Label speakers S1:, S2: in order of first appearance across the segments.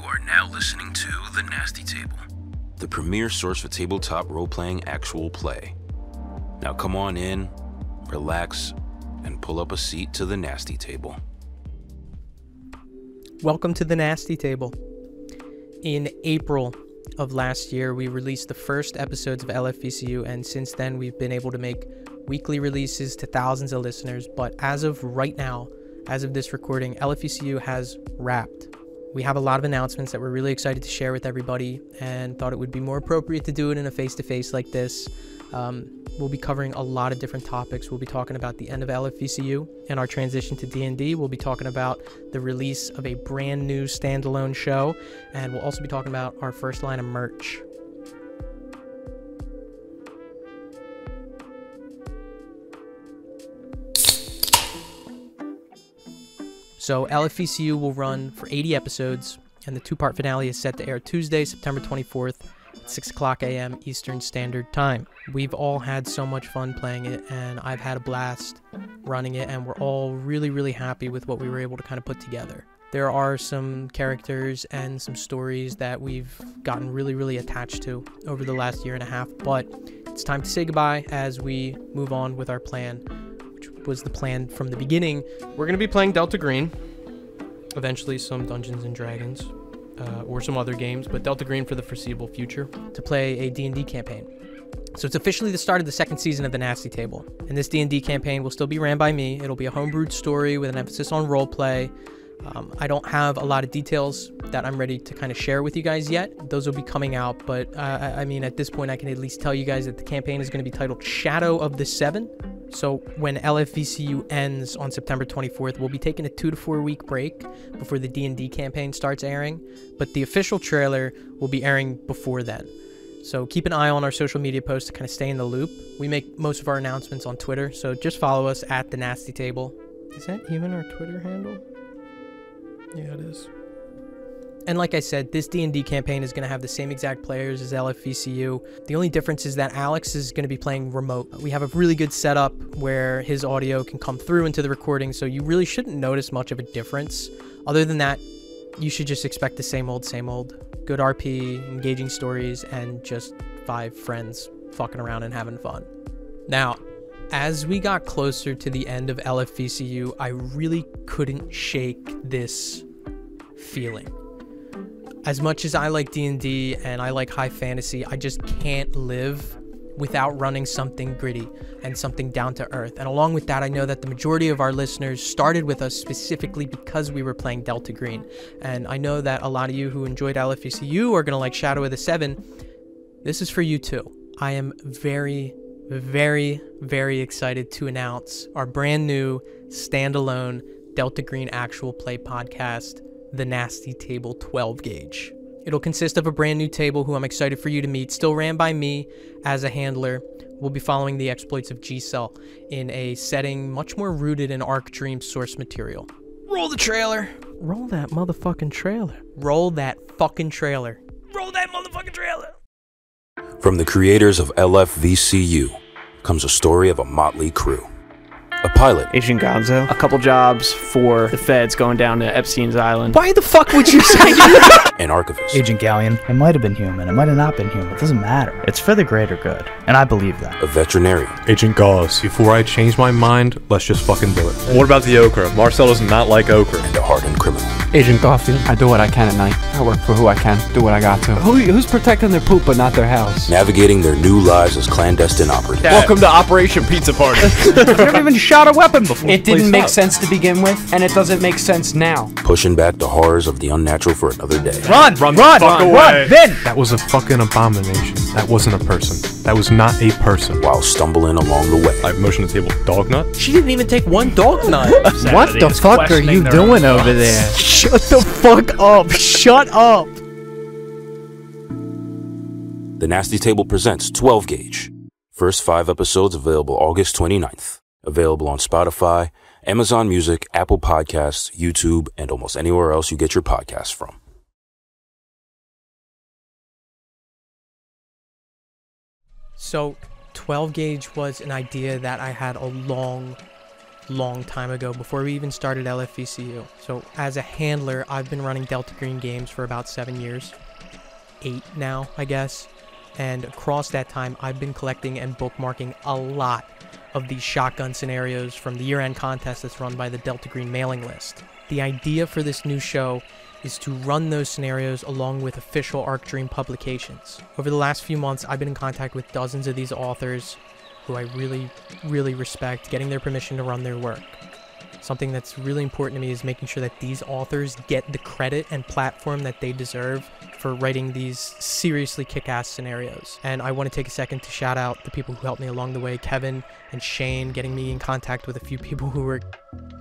S1: are now listening to The Nasty Table, the premier source for tabletop role-playing actual play. Now come on in, relax, and pull up a seat to The Nasty Table.
S2: Welcome to The Nasty Table. In April of last year, we released the first episodes of LFVCU, and since then we've been able to make weekly releases to thousands of listeners. But as of right now, as of this recording, LFVCU has wrapped. We have a lot of announcements that we're really excited to share with everybody and thought it would be more appropriate to do it in a face-to-face like this. We'll be covering a lot of different topics. We'll be talking about the end of LFVCU and our transition to D&D. We'll be talking about the release of a brand new standalone show, and we'll also be talking about our first line of merch. So LFVCU will run for 80 episodes, and the two-part finale is set to air Tuesday, September 24th at 6 o'clock a.m. Eastern Standard Time. We've all had so much fun playing it, and I've had a blast running it, and we're all really, really happy with what we were able to kind of put together. There are some characters and some stories that we've gotten really, really attached to over the last year and a half, but it's time to say goodbye as we move on with our plan, which was the plan from the beginning. We're going to be playing Delta Green, eventually some Dungeons and Dragons, or some other games, but Delta Green for the foreseeable future, to play a D&D campaign. So it's officially the start of the second season of The Nasty Table, and this D&D campaign will still be ran by me. It'll be a homebrewed story with an emphasis on roleplay. I don't have a lot of details that I'm ready to kind of share with you guys yet. Those will be coming out, but I mean, at this point, I can at least tell you guys that the campaign is going to be titled Shadow of the Seven. So when LFVCU ends on September 24th, we'll be taking a 2 to 4 week break before the D&D campaign starts airing, but the official trailer will be airing before then. So keep an eye on our social media posts to kind of stay in the loop. We make most of our announcements on Twitter, so just follow us at The Nasty Table. Is that even our Twitter handle? Yeah, it is. And like I said, this D&D campaign is going to have the same exact players as LFVCU. The only difference is that Alex is going to be playing remote. We have a really good setup where his audio can come through into the recording, so you really shouldn't notice much of a difference. Other than that, you should just expect the same old, same old. Good RP, engaging stories, and just 5 friends fucking around and having fun. Now, as we got closer to the end of LFVCU, I really couldn't shake this feeling. As much as I like D&D and I like high fantasy, I just can't live without running something gritty and something down to earth. And along with that, I know that the majority of our listeners started with us specifically because we were playing Delta Green. And I know that a lot of you who enjoyed LFVCU are going to like Shadow of the Seven. This is for you too. I am very, very, very excited to announce our brand new standalone Delta Green actual play podcast, The Nasty Table 12 Gauge. It'll consist of a brand new table who I'm excited for you to meet, still ran by me as a handler. We'll be following the exploits of G-Cell in a setting much more rooted in Arc Dream source material. Roll the trailer. Roll that motherfucking trailer. Roll that fucking trailer. Roll that motherfucking trailer.
S1: From the creators of LFVCU comes a story of a motley crew. A pilot,
S3: Agent Gonzo. A couple jobs for the feds going down to Epstein's Island.
S2: Why the fuck would you say that?
S1: an archivist,
S4: Agent Galleon. It might have been human, it might have not been human. It doesn't matter. It's for the greater good, and I believe that.
S1: a veterinarian,
S5: Agent Gauze, before I change my mind, let's just fucking do it.
S6: What about the okra? Marcel does not like okra.
S1: and a hardened criminal.
S7: Agent Garfield. I do what I can at night. I work for who I can, do what I got to. Who's protecting their poop but not their house?
S1: Navigating their new lives as clandestine operatives.
S6: Welcome to Operation Pizza Party.
S7: I've never even shot a weapon before. It didn't make sense to begin with, and it doesn't make sense now.
S1: Pushing back the horrors of the unnatural for another day.
S3: Run!
S6: Run the fuck away.
S3: Then!
S5: That was a fucking abomination. That wasn't a person. That was not a person.
S1: While stumbling along the way.
S6: I motion the table. Dog nut?
S2: She didn't even take one dog nut.
S4: What the fuck are you doing over there?
S3: Shut the fuck up! Shut up!
S1: The Nasty Table presents 12 Gauge. First 5 episodes available August 29th. Available on Spotify, Amazon Music, Apple Podcasts, YouTube, and almost anywhere else you get your podcasts from.
S2: So 12 Gauge was an idea that I had a long long time ago, before we even started LFVCU. So as a handler, I've been running Delta Green Games for about 7 years. 8 now, I guess. And across that time, I've been collecting and bookmarking a lot of these shotgun scenarios from the year-end contest that's run by the Delta Green mailing list. The idea for this new show is to run those scenarios along with official Arc Dream publications. Over the last few months, I've been in contact with dozens of these authors who I really, really respect, getting their permission to run their work. Something that's really important to me is making sure that these authors get the credit and platform that they deserve for writing these seriously kick-ass scenarios. And I want to take a second to shout out the people who helped me along the way, Kevin and Shane, getting me in contact with a few people who were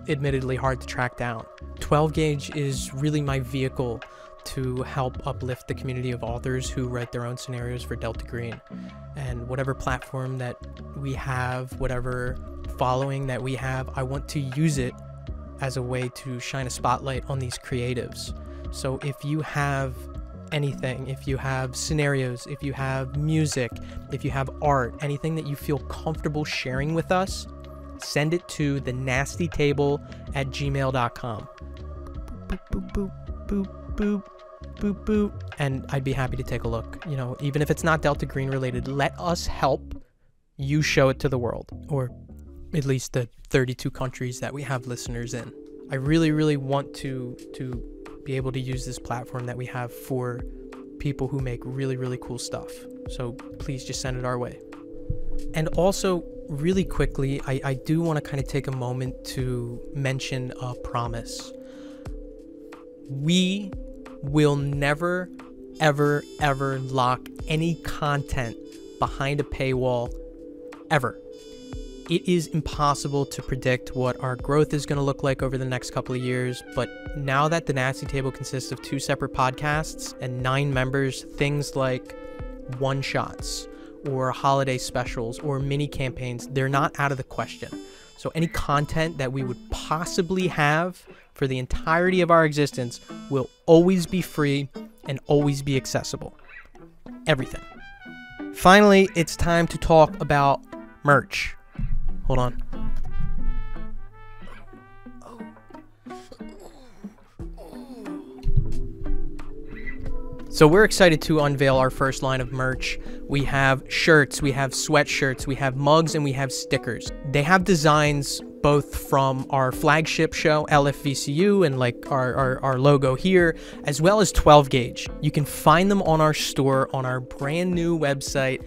S2: admittedly hard to track down. 12 Gauge is really my vehicle to help uplift the community of authors who write their own scenarios for Delta Green. And whatever platform that we have, whatever following that we have, I want to use it as a way to shine a spotlight on these creatives. So if you have anything, if you have scenarios, if you have music, if you have art, anything that you feel comfortable sharing with us, send it to thenastytable@gmail.com. Boop, boop, boop, boop, boop, boop, boop. And I'd be happy to take a look. You know, even if it's not Delta Green related, let us help you show it to the world, or at least the 32 countries that we have listeners in. I really, really want to be able to use this platform that we have for people who make really, really cool stuff. So please just send it our way. And also, really quickly, I do want to kind of take a moment to mention a promise. We will never, ever, ever lock any content behind a paywall, ever. It is impossible to predict what our growth is going to look like over the next couple of years, but now that the Nasty Table consists of 2 separate podcasts and 9 members, things like one-shots or holiday specials or mini campaigns, they're not out of the question. So any content that we would possibly have for the entirety of our existence will always be free and always be accessible. Everything. Finally, it's time to talk about merch. Hold on. So we're excited to unveil our first line of merch. We have shirts, we have sweatshirts, we have mugs, and we have stickers. They have designs both from our flagship show, LFVCU, and like our logo here, as well as 12 Gauge. You can find them on our store on our brand new website,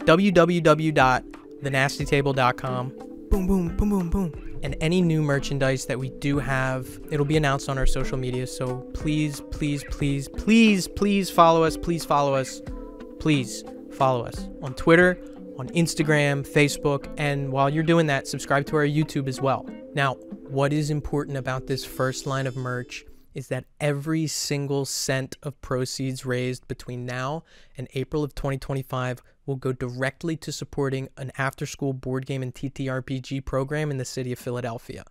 S2: www.thenastytable.com. Boom, boom, boom, boom, boom. And any new merchandise that we do have, it'll be announced on our social media. So please, please, please, please, please follow us. Please follow us. Please follow us on Twitter, on Instagram, Facebook. And while you're doing that, subscribe to our YouTube as well. Now, what is important about this first line of merch is that every single cent of proceeds raised between now and April of 2025 will go directly to supporting an after-school board game and TTRPG program in the city of Philadelphia.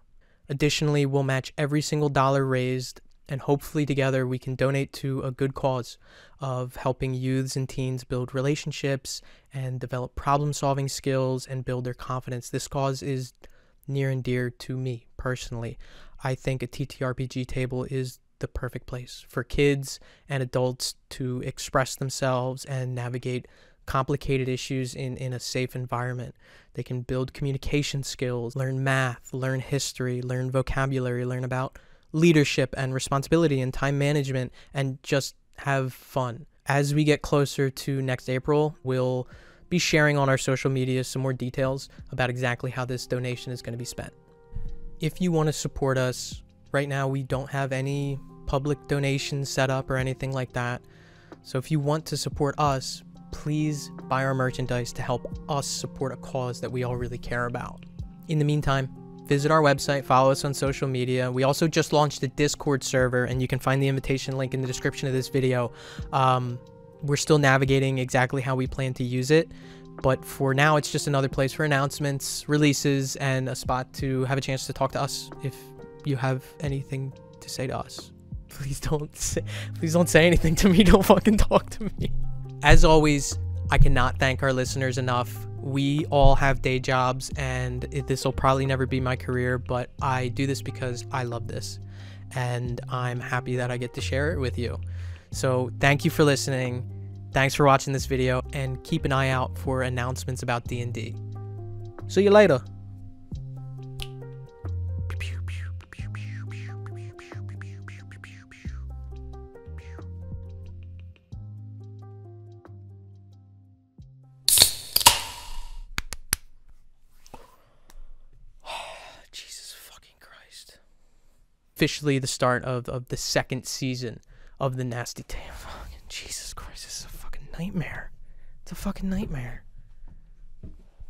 S2: Additionally, we'll match every single dollar raised, and hopefully together we can donate to a good cause of helping youths and teens build relationships and develop problem-solving skills and build their confidence. This cause is near and dear to me personally. I think a TTRPG table is the perfect place for kids and adults to express themselves and navigate complicated issues in a safe environment. They can build communication skills, learn math, learn history, learn vocabulary, learn about leadership and responsibility and time management, and just have fun. As we get closer to next April, we'll be sharing on our social media some more details about exactly how this donation is going to be spent. If you want to support us, right now we don't have any public donations set up or anything like that. So if you want to support us, please buy our merchandise to help us support a cause that we all really care about. In the meantime, visit our website, follow us on social media. We also just launched a Discord server, and you can find the invitation link in the description of this video. We're still navigating exactly how we plan to use it, but for now it's just another place for announcements, releases, and a spot to have a chance to talk to us if you have anything to say to us. Please don't say anything to me. Don't fucking talk to me. As always, I cannot thank our listeners enough. We all have day jobs, and this will probably never be my career, but I do this because I love this, and I'm happy that I get to share it with you. So thank you for listening. Thanks for watching this video, and keep an eye out for announcements about D&D. See you later. Jesus fucking Christ. Officially the start of the second season of The Nasty Table. Jesus Christ, this is a fucking nightmare. It's a fucking nightmare.